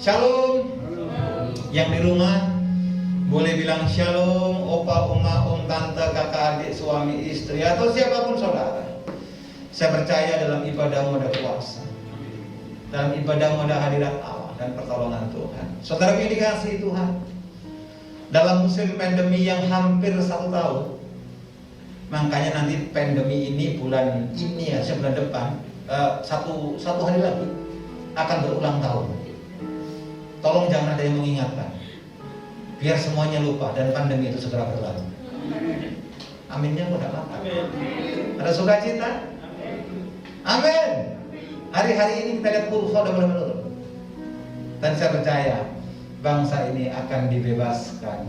Shalom. Yang di rumah boleh bilang shalom, opa, oma, om, tante, kakak, adik, suami, istri, atau siapapun saudara. Saya percaya dalam ibadahmu ada kuasa, dalam ibadahmu ada hadirat Allah dan pertolongan Tuhan. Saudara yang dikasihi Tuhan, dalam musim pandemi yang hampir 1 tahun, makanya nanti pandemi ini bulan ini ya, bulan depan, satu hari lagi akan berulang tahun. Tolong jangan ada yang mengingatkan, biar semuanya lupa dan pandemi itu segera berlalu. Aminnya udah lama. Ada sukacita? Amin. Hari-hari ini kita lihat kurva udah mulai menurun. Dan saya percaya bangsa ini akan dibebaskan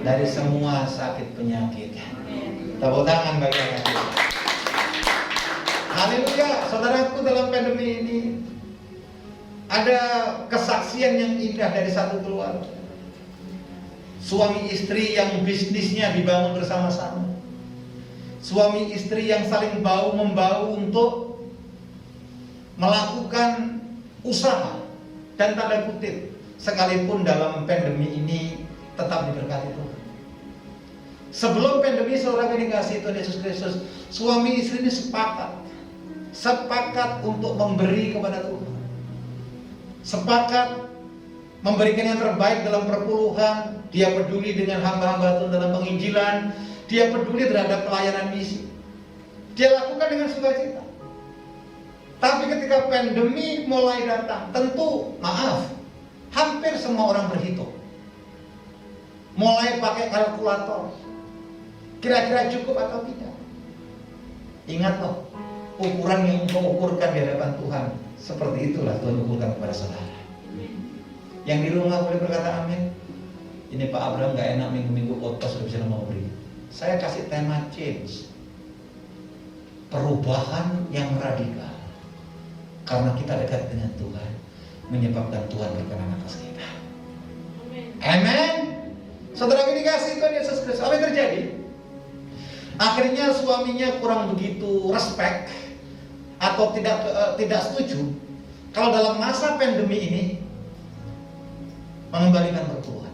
dari semua sakit penyakit. Tepuk tangan bagi Allah. Haleluya. Saudaraku, dalam pandemi ini ada kesaksian yang indah dari satu keluarga. Suami istri yang bisnisnya dibangun bersama-sama. Suami istri yang saling bahu-membahu untuk melakukan usaha dan tanda kutip, sekalipun dalam pandemi ini tetap diberkati Tuhan. Sebelum pandemi, saudara dikasihi Tuhan Yesus Kristus, suami istri ini sepakat untuk memberi kepada Tuhan, sepakat memberikan yang terbaik dalam perpuluhan. Dia peduli dengan hamba-hamba Tuhan dalam penginjilan, dia peduli terhadap pelayanan misi, dia lakukan dengan sukacita. Tapi ketika pandemi mulai datang, tentu maaf, hampir semua orang berhitung, mulai pakai kalkulator, kira-kira cukup atau tidak. Ingat loh, ukuran yang engkau ukurkan di hadapan Tuhan, seperti itulah Tuhan ukurkan kepada saudara. Yang di rumah boleh berkata amin. Ini Pak Abraham gak enak minggu-minggu khotbah sudah bisa mau beri. Saya kasih tema change, perubahan yang radikal. Karena kita dekat dengan Tuhan, menyebabkan Tuhan berkenan atas kita. Amin. Saudara yang dikasihi Tuhan Yesus Kristus, apa yang terjadi? Akhirnya suaminya kurang begitu respect atau tidak setuju kalau dalam masa pandemi ini mengembalikan perpuluhan,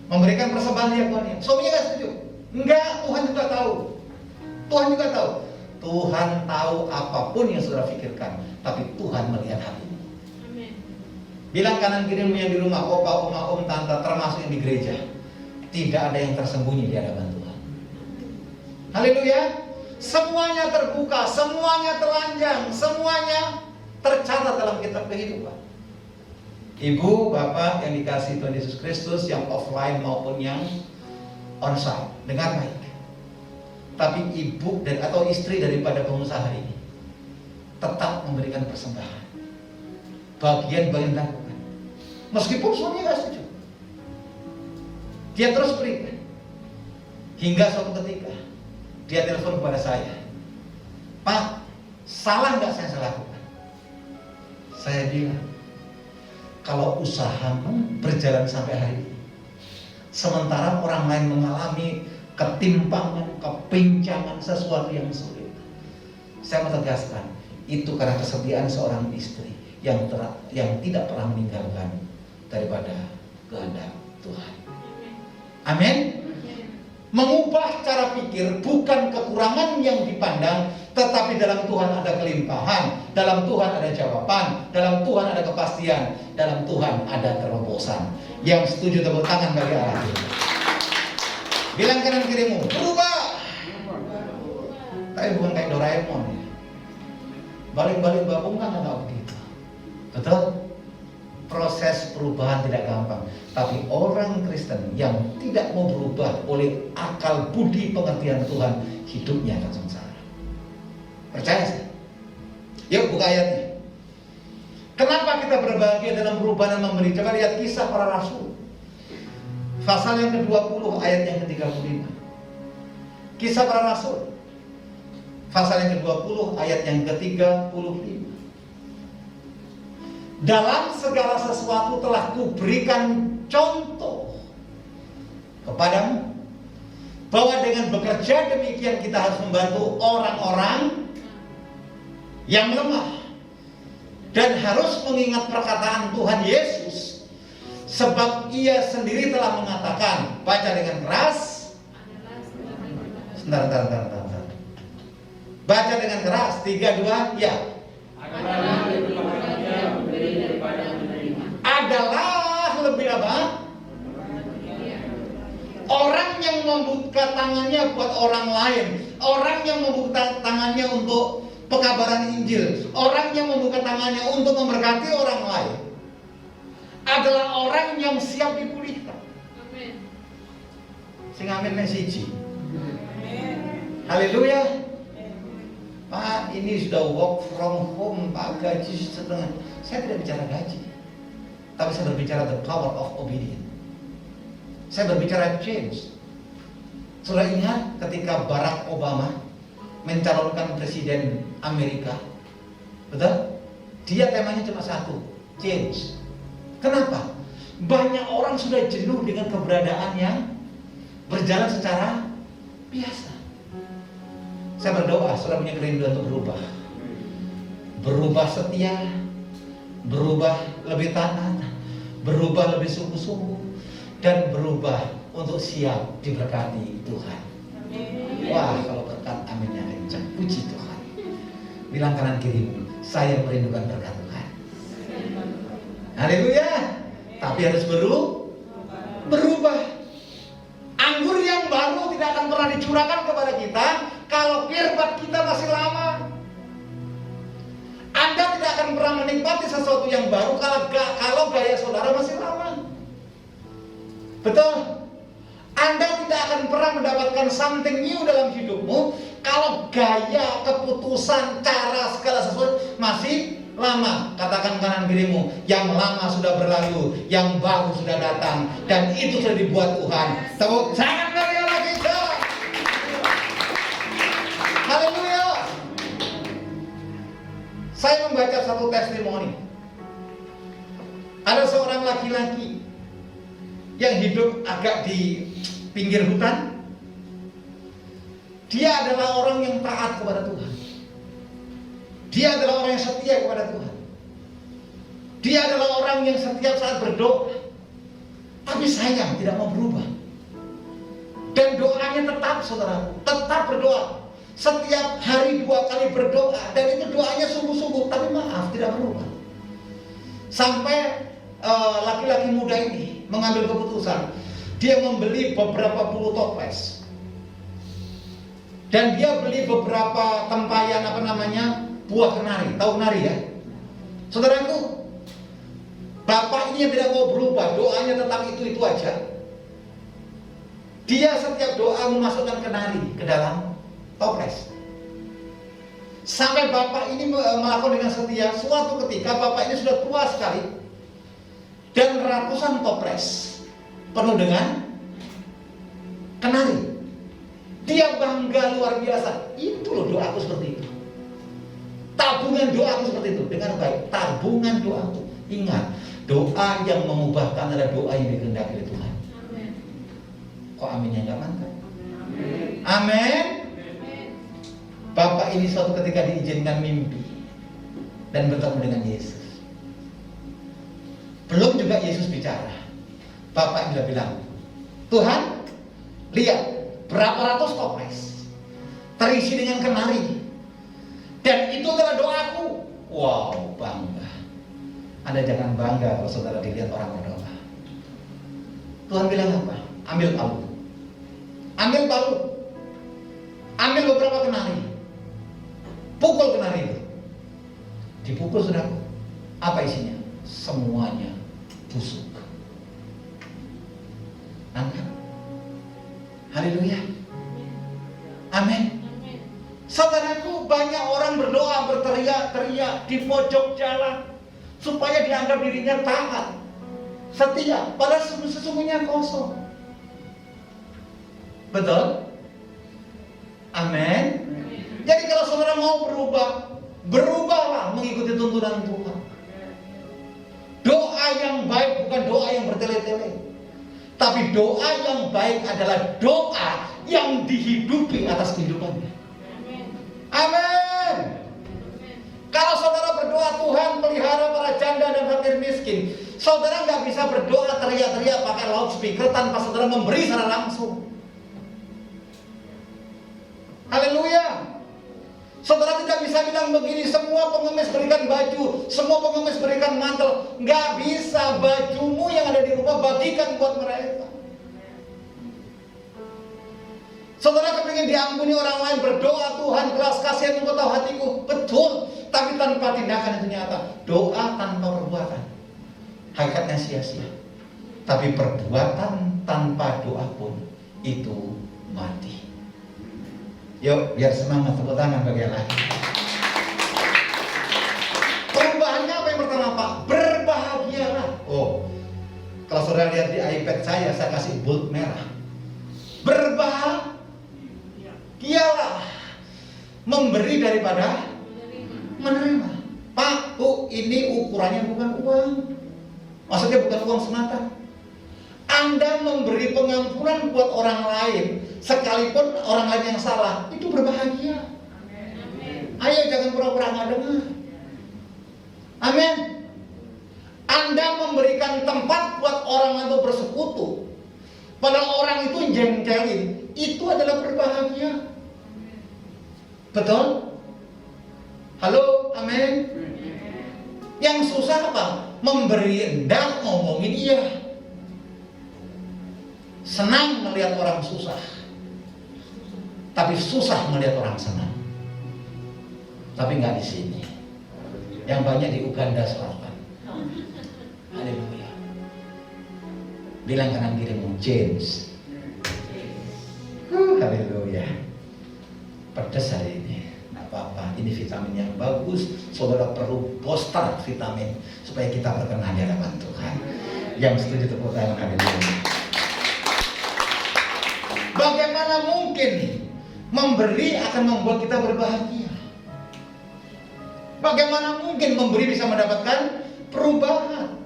memberikan persembahan diakonia. Suaminya nggak setuju. Enggak, Tuhan juga tahu. Tuhan juga tahu. Tuhan tahu apapun yang saudara pikirkan, tapi Tuhan melihat hatimu. Amin. Bilang kanan kirimu yang di rumah, opa, oma, om, tante, termasuk yang di gereja, tidak ada yang tersembunyi di hadapan Tuhan. Haleluya. Semuanya terbuka, semuanya telanjang, semuanya tercatat dalam kitab kehidupan. Ibu, bapak yang dikasihi Tuhan Yesus Kristus, yang offline maupun yang onsite, dengar baik. Tapi ibu atau istri daripada pengusaha ini tetap memberikan persembahan, bagian-bagian lakukan, meskipun suaminya nggak setuju. Dia terus berikan. Hingga suatu ketika dia telepon kepada saya, Pak, salah nggak saya lakukan? Saya bilang, kalau usahamu berjalan sampai hari ini, sementara orang lain mengalami ketimpangan, kepincangan, sesuatu yang sulit, saya mau tegaskan, itu karena kesetiaan seorang istri yang tidak pernah meninggalkan daripada kehendak Tuhan. Amin. Mengubah cara pikir bukan kekurangan yang dipandang, tetapi dalam Tuhan ada kelimpahan, dalam Tuhan ada jawaban, dalam Tuhan ada kepastian, dalam Tuhan ada terobosan. Yang setuju tepuk tangan bagi Allah. Bilang kanan kirimu, berubah. Tapi bukan kayak Doraemon ya. Balik-balik babung kan nggak begitu. Betul? Proses perubahan tidak gampang. Tapi orang Kristen yang tidak mau berubah oleh akal budi pengertian Tuhan, hidupnya akan sengsara. Percaya sih? Yuk buka ayatnya. Kenapa kita berbahagia dalam perubahan dan memberi? Coba lihat Kisah Para Rasul, pasal yang ke-20 ayat yang ke-35. Kisah Para Rasul, pasal yang ke-20 ayat yang ke-35. Dalam segala sesuatu telah kuberikan contoh kepadamu, bahwa dengan bekerja demikian kita harus membantu orang-orang yang lemah. dan harus mengingat perkataan Tuhan Yesus, sebab Ia sendiri telah mengatakan, baca dengan keras. Sebentar. Baca dengan keras, 3, 2, ya. Adalah lebih apa? Orang yang membuka tangannya buat orang lain, orang yang membuka tangannya untuk pekabaran Injil, orang yang membuka tangannya untuk memberkati orang lain, adalah orang yang siap dipulihkan. Amin. Sing amin siji. Haleluya. Pak, ini sudah work from home, Pak, gaji setengah. Saya tidak bicara gaji, tapi saya berbicara the power of obedience. Saya berbicara change. Sudah ingat ketika Barack Obama mencalonkan presiden Amerika? Betul? Dia temanya cuma satu, change. Kenapa? Banyak orang sudah jenuh dengan keberadaan yang berjalan secara biasa. Saya berdoa, saudara punya kerinduan untuk berubah. Berubah setia, berubah lebih taat, berubah lebih sungguh-sungguh, dan berubah untuk siap diberkati Tuhan. Amin. Wah, kalau berkat aminnya kencang, puji Tuhan. Bilang kanan kirimu, saya merindukan berkat Tuhan. Haleluya. Tapi harus berubah. Anggur yang baru tidak akan pernah dicurahkan kepada kita kalau kirbat kita masih lama. Anda tidak akan pernah menikmati sesuatu yang baru kalau gaya saudara masih lama. Betul? Anda tidak akan pernah mendapatkan something new dalam hidupmu kalau gaya, keputusan, cara, segala sesuatu masih lama. Katakan kanan kirimu, yang lama sudah berlalu, yang baru sudah datang, dan itu sudah dibuat Tuhan. Tepuk tangan meriah lagi, haleluya. Saya membaca satu testimoni. Ada seorang laki-laki yang hidup agak di pinggir hutan. Dia adalah orang yang taat kepada Tuhan. Dia adalah orang yang setia kepada Tuhan. Dia adalah orang yang setiap saat berdoa. Tapi sayang tidak mau berubah. Dan doanya tetap, saudara, tetap berdoa. Setiap hari 2 kali berdoa. Dan itu doanya sungguh-sungguh. Tapi maaf, tidak berubah. Sampai laki-laki muda ini mengambil keputusan. Dia membeli beberapa puluh toples. Dan dia beli beberapa tempayan buah kenari. Tahu kenari ya? Saudaraku, bapak ini yang tidak mau berubah, doanya tetap itu aja. Dia setiap doa memasukkan kenari ke dalam toples. Sampai bapak ini melakukan dengan setia. Suatu ketika bapak ini sudah tua sekali, dan ratusan toples penuh dengan kenari. Dia bangga luar biasa. Itu loh doaku seperti itu. Tabungan doaku seperti itu. Dengan baik, tabungan doaku. Ingat, doa yang mengubahkan adalah doa yang dikehendaki oleh Tuhan. Amen. Kok aminnya nggak mantap? Amin. Bapak ini suatu ketika diizinkan mimpi dan bertemu dengan Yesus. Belum juga Yesus bicara, bapak ini bilang, Tuhan, lihat berapa ratus toples terisi dengan kenari, dan itu adalah doaku. Wow, bangga. Anda jangan bangga kalau saudara dilihat orang berdoa. Tuhan bilang apa? Ambil palu, ambil beberapa kenari, pukul kenari itu. Dipukul, saudara. Apa isinya? Semuanya busuk. Angkat. Haleluya. Amin. Saudaraku, banyak orang berdoa, berteriak-teriak di pojok jalan supaya dianggap dirinya taat, setia, padahal sesungguhnya kosong. Betul? Amin. Jadi kalau saudara mau berubah, berubahlah mengikuti tuntunan Tuhan. Doa yang baik bukan doa yang bertele-tele, tapi doa yang baik adalah doa yang dihidupi atas kehidupannya. Amin. Kalau saudara berdoa, Tuhan pelihara memelihara para janda dan fakir miskin. Saudara nggak bisa berdoa teriak-teriak pakai loudspeaker tanpa saudara memberi secara langsung. Haleluya. Saudara tidak bisa bilang begini, semua pengemis berikan baju, semua pengemis berikan mantel. Nggak bisa, bajumu yang ada di rumah bagikan buat mereka. Saudara kepingin diampuni orang lain, berdoa, Tuhan belas kasihan Engkau tahu hatiku. Betul, tapi tanpa tindakan itu nyata. Doa tanpa perbuatan hakikatnya sia-sia. Tapi perbuatan tanpa doa pun itu mati. Yuk, biar semangat, tepuk tangan bagi yang lain. Perubahannya apa yang pertama, Pak? Berbahagialah. Oh, kalau saudara lihat di iPad saya kasih bold merah. Berbahagialah. Memberi daripada menerima. Pak, Bu, ini ukurannya bukan uang. Maksudnya bukan uang semata. Anda memberi pengampunan buat orang lain, sekalipun orang lain yang salah, itu berbahagia. Ayo jangan pura-pura nggak dengar. Amin. Anda memberikan tempat buat orang itu bersekutu, padahal orang itu jengkelin, itu adalah berbahagia. Betul? Halo, amin. Yang susah apa? Memberi enggak, ngomongin iya. Senang melihat orang susah, tapi susah melihat orang senang. Tapi nggak di sini. Yang banyak di Uganda Selatan. Haleluya. Bilang kanan kirimu, James. Haleluya. Pedas hari ini. Nggak apa-apa. Ini vitamin yang bagus. Saudara perlu poster vitamin supaya kita berkenan di hadapan Tuhan. Yang setuju tepuk tangan. Haleluya. Bagaimana mungkin memberi akan membuat kita berbahagia? Bagaimana mungkin memberi bisa mendapatkan perubahan?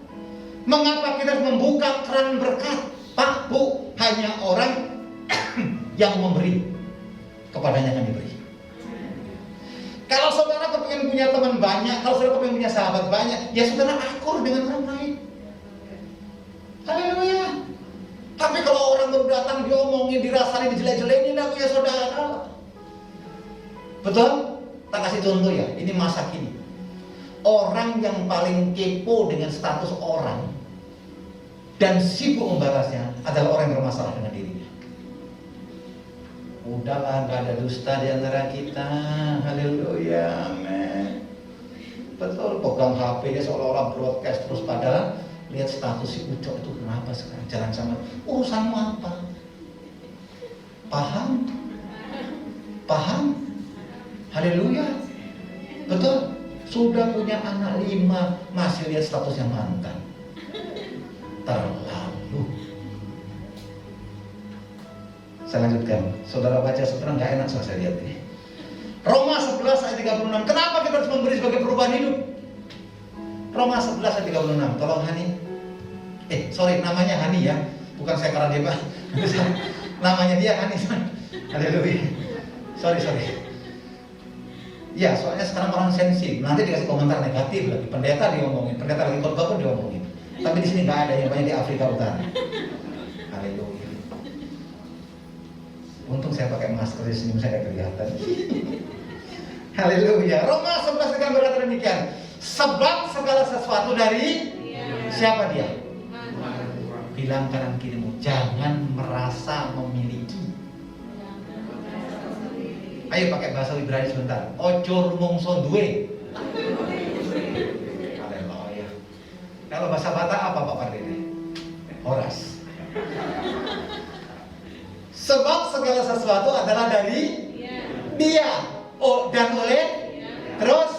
Mengapa kita harus membuka keran berkat? Pak, Bu, hanya orang yang memberi kepadanya akan diberi. Kalau saudara kepingin punya teman banyak, kalau saudara kepingin punya sahabat banyak, ya saudara akur dengan orang lain. Haleluya. Tapi kalau orang baru datang diomongin, dirasani, dijelek-jelekin, ini aku ya saudara. Betul? Tak kasih contoh ya, ini masa kini. Orang yang paling kepo dengan status orang dan sibuk membalasnya adalah orang yang bermasalah dengan dirinya. Udahlah, gak ada dusta di antara kita. Haleluya, amin. Betul, pegang HP-nya seolah-olah broadcast terus, padahal lihat status si Ucok itu kenapa sekarang jalan sama urusanmu apa? Paham? Paham? Haleluya. Betul. Sudah punya anak 5 masih lihat statusnya mantan. Terlalu. Saya lanjutkan. Saudara baca saudara nggak enak saya lihat ini. Roma 11 ayat 36. Kenapa kita harus memberi sebagai perubahan hidup? Roma 11 ayat 36. Tolong Hani. Namanya Hani ya. Bukan saya karena dia Pak. Namanya dia Hani. Haleluya. Sorry. Ya, soalnya sekarang orang sensi. Nanti dikasih komentar negatif lagi. Pendeta diomongin, pendeta lagi khotbah pun diomongin. Tapi di sini nggak ada, yang banyak di Afrika Utara. Haleluya. Untung saya pakai masker di sini saya kelihatan. Haleluya. Roma 11 dengan berkata demikian. Sebab segala sesuatu dari siapa dia? Bilang kanan kirimu, jangan merasa memiliki. Ayo pakai bahasa Ibrani sebentar. Ojo rumongso duwe. Haleluya. Kalau bahasa Batak apa Pak Pardede? Horas. Sebab segala sesuatu adalah dari dia. Oh, dan oleh terus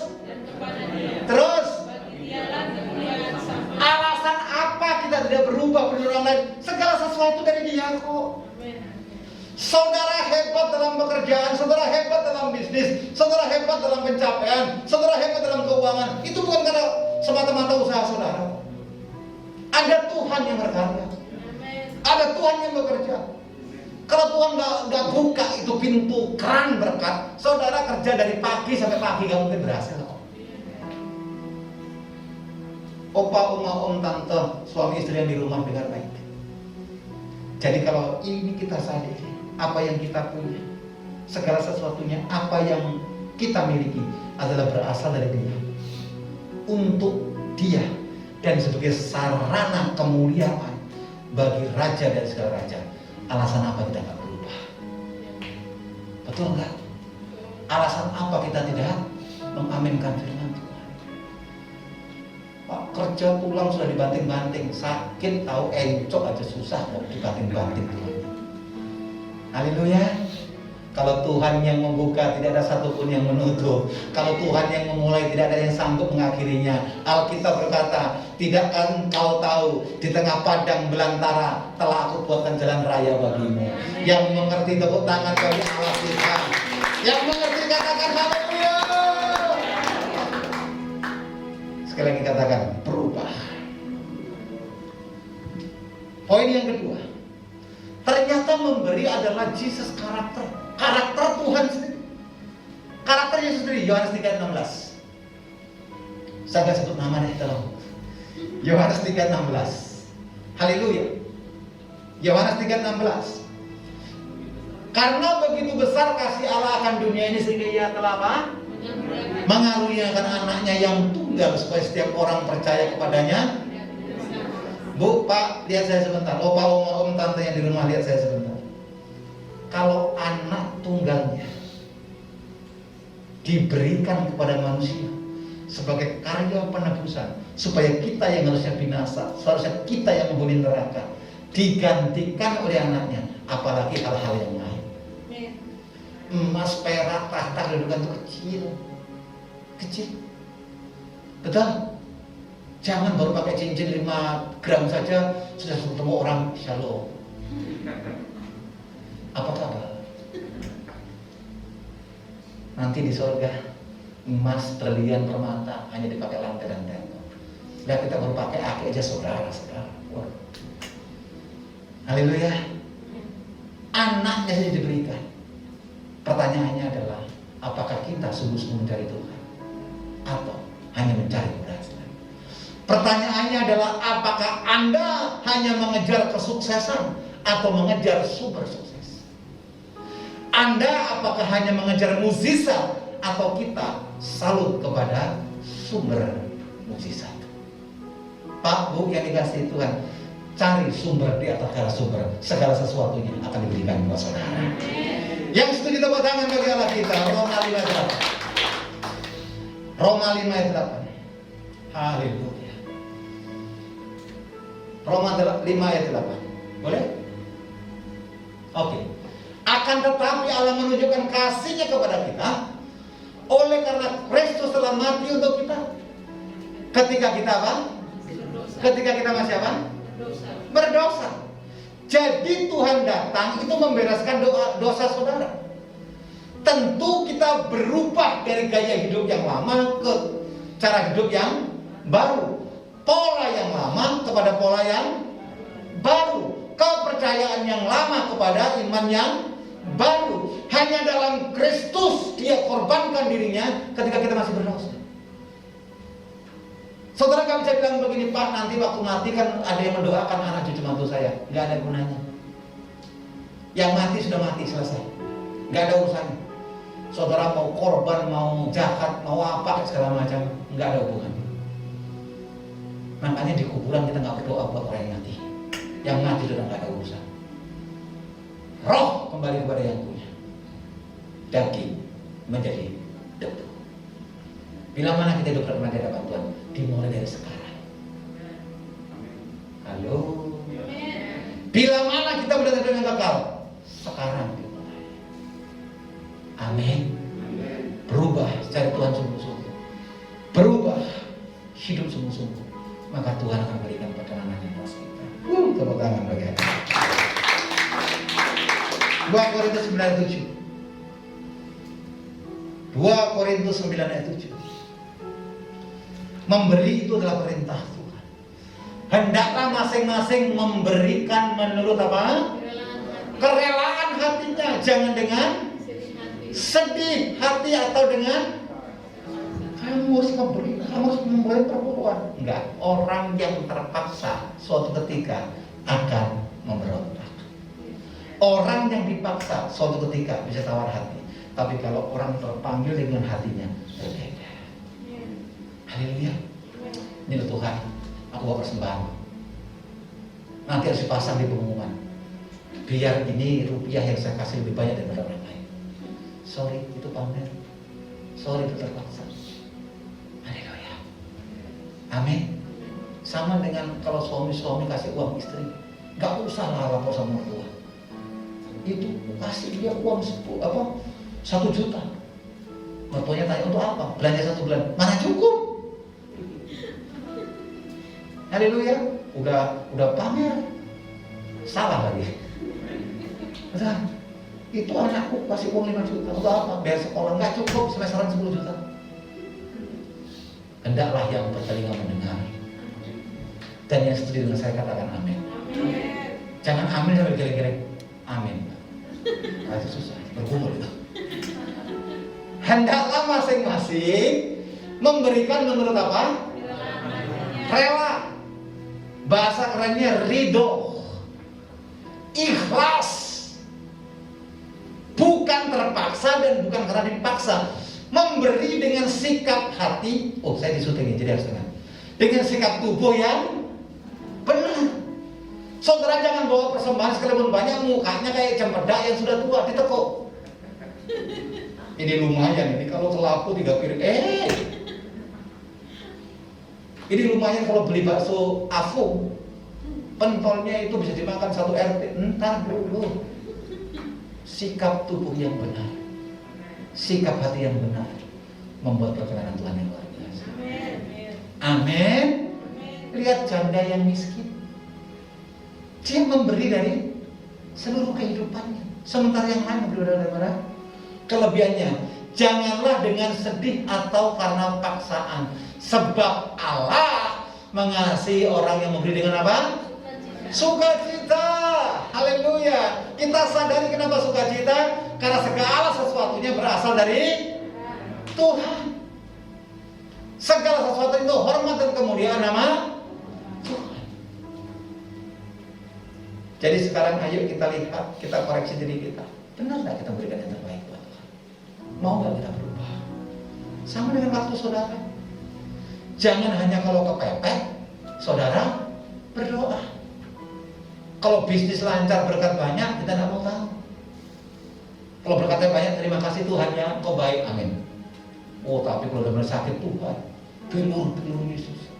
alasan apa kita tidak berubah menurut orang lain? Segala sesuatu dari dia kok. Saudara hebat dalam pekerjaan, saudara hebat dalam bisnis, saudara hebat dalam pencapaian, saudara hebat dalam keuangan. Itu bukan karena semata-mata usaha saudara. Ada Tuhan yang berkarya. Ada Tuhan yang bekerja. Kalau Tuhan nggak buka itu pintu keran berkat, saudara kerja dari pagi sampai pagi nggak mungkin berhasil. Opa, oma, om, tante, suami istri yang di rumah dengar baik. Jadi kalau ini kita sadari, apa yang kita punya, segala sesuatunya, apa yang kita miliki adalah berasal dari Dia, untuk Dia, dan sebagai sarana kemuliaan bagi Raja dan segala raja. Alasan apa kita nggak berubah? Betul nggak? Alasan apa kita tidak mengaminkan firman Tuhan? Pak, kerja pulang sudah dibanting-banting, sakit tahu encok aja susah mau dibanting-banting Tuhan. Haleluya. Kalau Tuhan yang membuka, tidak ada satupun yang menutup. Kalau Tuhan yang memulai, tidak ada yang sanggup mengakhirinya. Alkitab berkata, tidakkah engkau tahu, di tengah padang belantara telah aku buatkan jalan raya bagimu. Yang mengerti tepuk tangan bagi Allah kita. Yang mengerti katakan haleluya. Sekali lagi katakan, berubah. Poin yang kedua, ternyata memberi adalah Jesus karakter. Karakter Tuhan sendiri. Karakter Yesus sendiri. Yohanes 3:16. Saya gak sebut nama deh, tolong. Yohanes 3:16. Haleluya. Yohanes 3:16. Karena begitu besar kasih Allah akan dunia ini sehingga Ia telah apa? Mengaruniakan anaknya yang tunggal supaya setiap orang percaya kepadanya. Bu, Pak, lihat saya sebentar. Opa, oma, om, tante yang di rumah, lihat saya sebentar. Kalau anak tunggalnya diberikan kepada manusia sebagai karya penebusan, supaya kita yang harusnya binasa, seharusnya kita yang menghuni neraka, digantikan oleh anaknya, apalagi hal-hal yang lain. Emas, perak, tahta, kedudukan itu kecil. Betul? Jangan baru pakai cincin 5 gram saja sudah ketemu orang shalom. Apa kabar? Nanti di surga emas, berlian, permata hanya dipakai lantai dan tembok. Lihat kita baru pakai aki aja saudara. Wow. Haleluya. Anaknya saja diberikan. Pertanyaannya adalah, apakah kita sungguh-sungguh mencari Tuhan atau hanya mencari keberhasilan? Pertanyaannya adalah, apakah Anda hanya mengejar kesuksesan atau mengejar sumber sukses? Anda apakah hanya mengejar mukjizat atau kita salut kepada sumber mukjizat? Pak, Bu yang dikasihi Tuhan, cari sumber di atas segala sumber, segala sesuatunya akan diberikan kepada saudara. Yang setuju tepuk tangan bagi Allah kita. Roma 5 ayat 8. Roma 5 ayat 8. Haleluya. Roma 5 ayat 8. Boleh? Oke. Akan tetapi Allah menunjukkan kasih-Nya kepada kita oleh karena Kristus telah mati untuk kita. Ketika kita apa? Ketika kita masih apa? Berdosa. Jadi Tuhan datang itu membereskan dosa saudara. Tentu kita berubah dari gaya hidup yang lama ke cara hidup yang baru. Pola yang lama kepada pola yang baru. Kepercayaan yang lama kepada iman yang baru. Hanya dalam Kristus Dia korbankan dirinya ketika kita masih berdosa. Saudara kan bisa bilang begini, Pak, nanti waktu mati kan ada yang mendoakan anak cucu mantu saya. Nggak ada gunanya. Yang mati sudah mati, selesai. Nggak ada urusannya. Saudara mau korban, mau jahat, mau apa, segala macam, nggak ada hubungannya. Makanya di kuburan kita nggak berdoa buat orang yang mati. Yang mati sudah nggak ada urusan. Roh kembali kepada yang punya. Daging menjadi debu. Bila mana kita hidup berkenan di hadapan Tuhan, dimulai dari sekarang. Halo. Bila mana kita berada dengan kekal, sekarang dimulai. Amin. Berubah cari Tuhan sungguh-sungguh. Berubah hidup sungguh-sungguh. Maka Tuhan akan berikan perkenanan yang atas kita. Tepuk tangan bagi kita. 2 Korintus 9 ayat 7. 2 Korintus 9 ayat 7. Memberi itu adalah perintah Tuhan. Hendaklah masing-masing memberikan menurut apa? Kerelaan hatinya. Jangan dengan sedih hati atau dengan kamu harus memberi, kamu harus memulai perpuluhan. Enggak, orang yang terpaksa suatu ketika akan memberontak. Orang yang dipaksa suatu ketika bisa tawar hati. Tapi kalau orang terpanggil dengan hatinya, berbeda. Haleluya. Ini loh Tuhan, aku bawa persembahan. Nanti harus dipasang di pengumuman. Biar ini rupiah yang saya kasih lebih banyak daripada orang lain. Sorry, itu pamer. Sorry, itu terpaksa. Haleluya. Amin. Sama dengan kalau suami-suami kasih uang istri, gak usah lapor sama mertua. Itu kasih dia uang 1 juta. Mertuanya tanya untuk apa? Belanja 1 bulan. Mana cukup? Haleluya. Udah pamer. Salah lagi. Betul. Itu anakku kasih uang 5 juta. Untuk apa? Biar sekolah. Nggak cukup, semesteran 10 juta. Hendaklah yang bertelinga mendengar. Dan yang setuju dengan saya katakan amin. Jangan amin sampai geleng-geleng. Amin. Nah, itu susah. Bergumul itu. Hendaklah masing-masing memberikan menurut apa? Rela. Bahasa kerennya ridho. Ikhlas. Bukan terpaksa dan bukan karena dipaksa. Memberi dengan sikap hati. Oh, saya disutingin jadi harus dengar. Dengan sikap tubuh yang benar. Saudara jangan bawa persembahan sekalipun banyak, mukanya kayak cempedak yang sudah tua ditekuk. Ini lumayan, ini kalau kelapu 3 piring. Ini lumayan kalau beli bakso Afu. Pentolnya itu bisa dimakan 1 RT. Entar dulu. Sikap tubuh yang benar, sikap hati yang benar membuat perkenanan Tuhan yang luar biasa. Amin. Lihat janda yang miskin, dia memberi dari seluruh kehidupannya, sementara yang lain memberi daripada kelebihannya. Janganlah dengan sedih atau karena paksaan, sebab Allah mengasihi orang yang memberi dengan apa? Sukacita. Haleluya. Kita sadari kenapa sukacita? Karena segala sesuatunya berasal dari Tuhan. Segala sesuatu itu hormat dan kemuliaan nama Tuhan. Jadi sekarang ayo kita lihat, kita koreksi diri kita. Benar gak kita berikan yang terbaik buat Tuhan? Mau gak kita berubah? Sama dengan waktu saudara. Jangan hanya kalau kepepet, saudara berdoa. Kalau bisnis lancar, berkat banyak, kita tidak mau tahu. Kalau berkatnya banyak, terima kasih Tuhan ya, Engkau baik, amin. Oh tapi kalau benar sakit Tuhan, pilur Yesus.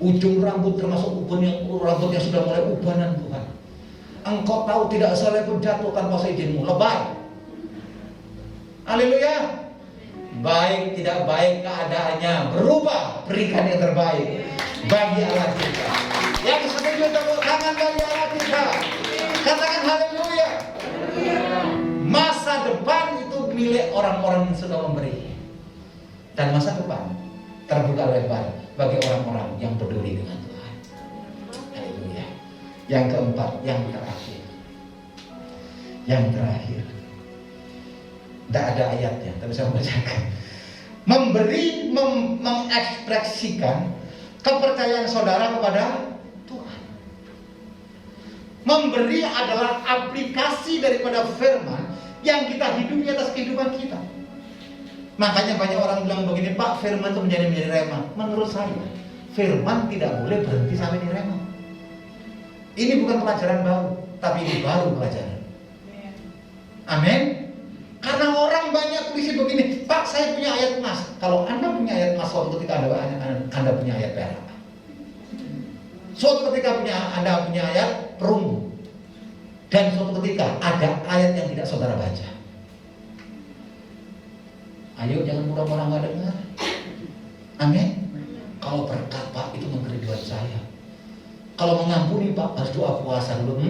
Ujung rambut termasuk rambut yang sudah mulai ubanan Tuhan. Engkau tahu tidak sehelai pun jatuh tanpa seizinmu, lebay. Haleluya. Baik tidak baik keadaannya, berubah, berikan yang terbaik bagi Allah kita. Yang setuju tepuk tangan bagi Allah kita. Katakan haleluya. Masa depan itu milik orang-orang yang sudah memberi. Dan masa depan terbuka lebar bagi orang-orang yang peduli dengan Tuhan. Haleluya. Yang keempat, yang terakhir. Yang terakhir. Tidak ada ayatnya, tapi saya membacakan. Memberi, mengekspresikan kepercayaan saudara kepada Tuhan. Memberi adalah aplikasi daripada firman yang kita hidupi atas kehidupan kita. Makanya banyak orang bilang begini, Pak, firman itu menjadi rema. Menurut saya, firman tidak boleh berhenti sampai di rema. Ini bukan pelajaran baru, tapi ini baru pelajaran. Amin. Karena orang banyak tulis begini, Pak, saya punya ayat emas. Kalau Anda punya ayat emas, suatu ketika Anda punya ayat perak. Suatu ketika Anda punya ayat perunggu. Dan suatu ketika ada ayat yang tidak saudara baca. Ayo jangan murah-murah nggak dengar. Amin. Kalau berkat Pak itu mengeribuan saya. Kalau mengampuni Pak harus doa puasa dulu.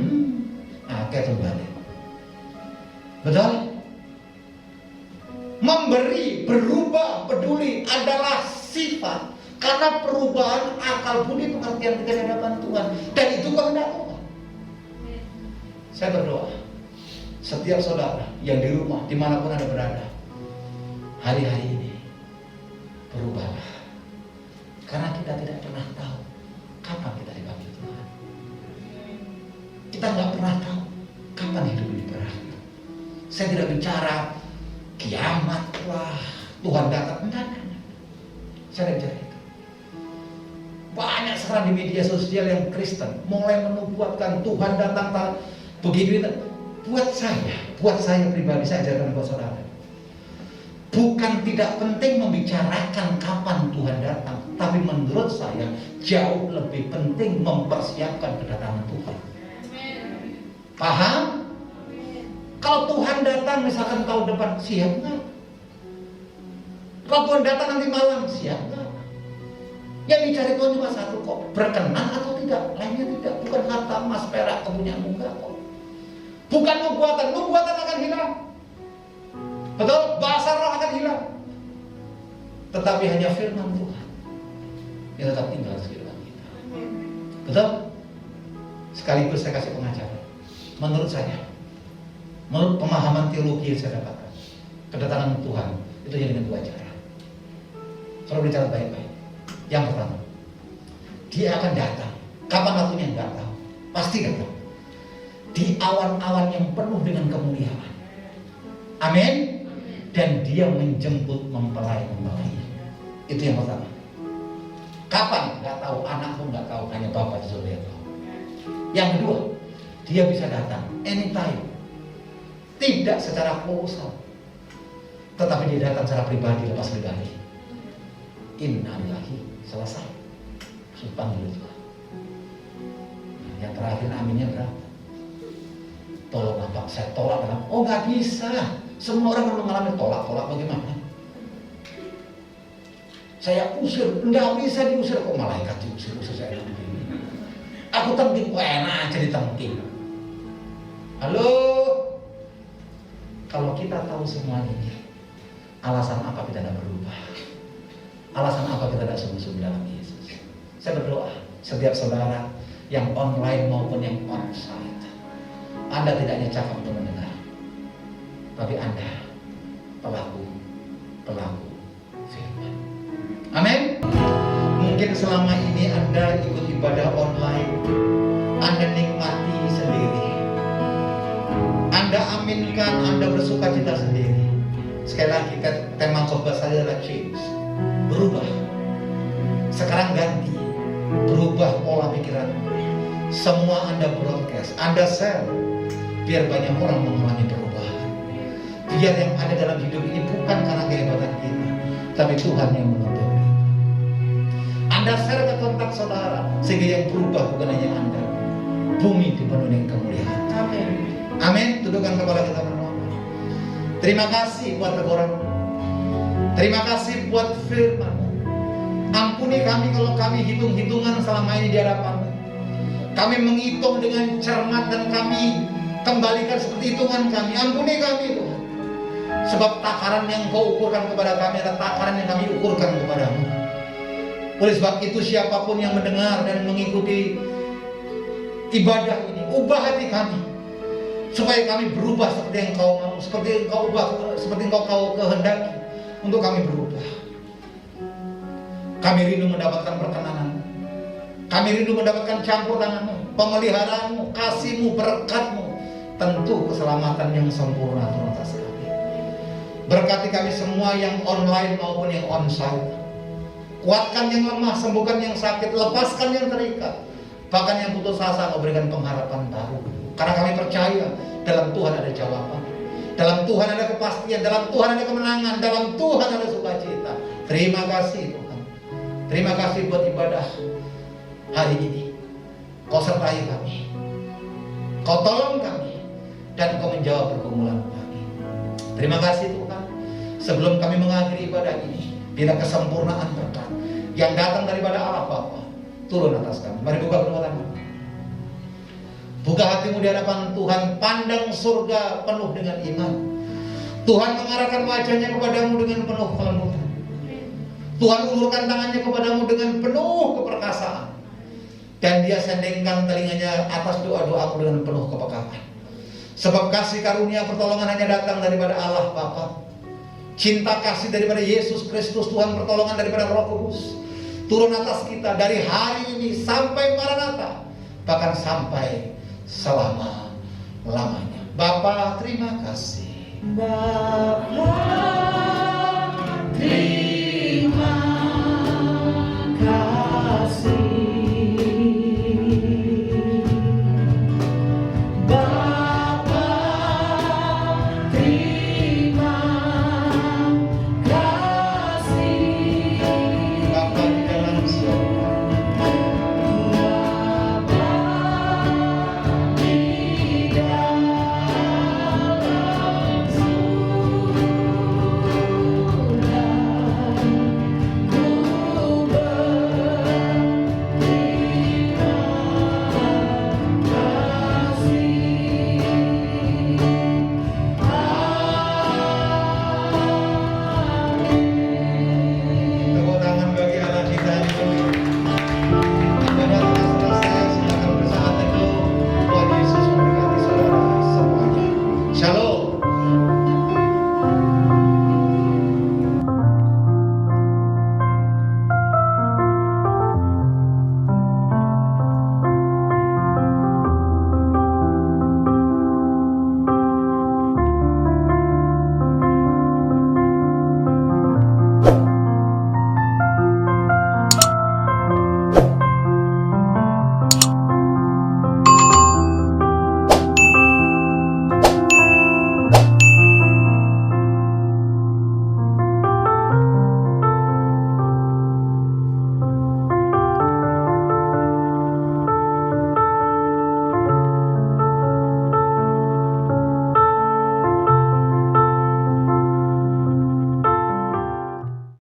Kayak kembali. Betul? Memberi, berubah, peduli adalah sifat. Karena perubahan akal budi pengertian kita di hadapan Tuhan. Dan itu kehendak Tuhan. Saya berdoa, setiap saudara yang di rumah, dimanapun Anda berada, hari-hari ini, berubahlah. Karena kita tidak pernah tahu kapan kita dipanggil Tuhan. Kita nggak pernah tahu kapan hidup ini berakhir. Saya tidak bicara kiamat lah, Tuhan datang. Enggak. Saya tidak bicara itu. Banyak sekarang di media sosial yang Kristen mulai menubuatkan Tuhan datang begini. Buat saya pribadi, saya ajarkan buat saudara. Bukan tidak penting membicarakan kapan Tuhan datang, tapi menurut saya jauh lebih penting mempersiapkan kedatangan Tuhan. Paham? Kalau Tuhan datang misalkan tahun depan, siap nggak? Kalau Tuhan datang nanti malam, siap nggak? Yang dicari Tuhan cuma satu kok, berkenan atau tidak, lainnya tidak. Bukan harta emas perak kepunyaanmu, enggak kok. Bukan nubuatan akan hilang. Betul, bahasa roh akan hilang. Tetapi hanya firman Tuhan yang tetap tinggal di dalam kita. Betul? Sekaligus saya kasih pengajaran. Menurut saya, menurut pemahaman teologi yang saya dapatkan, kedatangan Tuhan itu hanya dengan dua cara. Kalau bicara baik-baik. Yang pertama, Dia akan datang. Kapan waktunya enggak tahu. Pasti datang. Di awan-awan yang penuh dengan kemuliaan. Amin. Dan Dia menjemput mempelai. Itu yang pertama. Kapan? Nggak tahu. Anak pun nggak tahu. Hanya Bapa di surga yang tahu. Yang kedua, Dia bisa datang anytime. Tidak secara kolosal, tetapi Dia datang secara pribadi, lepas pribadi. Innalillahi, selesai. Sudah panggil Tuhan. Yang terakhir aminnya berapa? Tolonglah Pak, saya tolak dalam. Oh nggak bisa. Semua orang mengalami tolak bagaimana? Saya usir, nggak bisa diusir. Kok malaikat diusir saya begini? Aku tengking, kok enak aja ditengking. Halo? Kalau kita tahu semuanya, alasan apa kita tidak berubah? Alasan apa kita tidak sungguh-sungguh dalam Yesus? Saya berdoa, setiap saudara yang online maupun yang onsite, Anda tidak hanya cakap untuk mendengar, tapi Anda pelaku firman. Amin. Mungkin selama ini Anda ikut ibadah online, Anda nikmati sendiri, Anda aminkan, Anda bersuka cita sendiri. Sekali lagi, tema khotbah saya adalah change, berubah. Sekarang ganti, berubah pola pikiran. Semua Anda broadcast, Anda share, biar banyak orang mengalami perubahan. Biar yang ada dalam hidup ini bukan karena kehebatan kita, tapi Tuhan yang menuntun. Anda share ke kontak saudara, sehingga yang berubah bukan hanya Anda. Bumi dipenuhi dengan kemuliaan. Amin. Amin. Tundukkan kepala kita berdoa. Terima kasih buat teguran. Terima kasih buat firman-Mu. Ampuni kami kalau kami hitung-hitungan selama ini di hadapan-Mu. Kami menghitung dengan cermat dan kami kembalikan seperti hitungan kami. Ampuni kami Tuhan. Sebab takaran yang Kau ukurkan kepada kami adalah takaran yang kami ukurkan kepada-Mu. Oleh sebab itu siapapun yang mendengar dan mengikuti ibadah ini, ubah hati kami supaya kami berubah seperti yang Kau mau, seperti yang Kau kehendaki untuk kami berubah. Kami rindu mendapatkan perkenanan. Kami rindu mendapatkan campur tangan-Mu, pemeliharaanmu, kasih-Mu, berkat-Mu, tentu keselamatan yang sempurna atas kami. Berkati kami semua yang online maupun yang onsite. Kuatkan yang lemah, sembuhkan yang sakit, lepaskan yang terikat. Bahkan yang putus asa, Kau berikan pengharapan baru. Karena kami percaya dalam Tuhan ada jawaban, dalam Tuhan ada kepastian, dalam Tuhan ada kemenangan, dalam Tuhan ada sukacita. Terima kasih Tuhan. Terima kasih buat ibadah hari ini. Kau sertai kami, Kau tolong kami, dan Kau menjawab pergumulan kami. Terima kasih Tuhan. Sebelum kami mengakhiri ibadah ini, bila kesempurnaan berkat yang datang daripada Allah Bapa turun atas kami. Mari buka kedua tangan. Buka hatimu di hadapan Tuhan. Pandang surga penuh dengan iman. Tuhan mengarahkan wajahnya kepadamu dengan penuh kelembutan. Tuhan ulurkan tangannya kepadamu dengan penuh keperkasaan. Dan Dia sendengkan telinganya atas doa-doamu dengan penuh kepekaan. Sebab kasih karunia pertolongan hanya datang daripada Allah Bapa. cinta kasih daripada Yesus Kristus Tuhan, pertolongan daripada Roh Kudus turun atas kita dari hari ini sampai Maranatha, bahkan sampai selama-lamanya. Bapa, terima kasih. Bapa, terima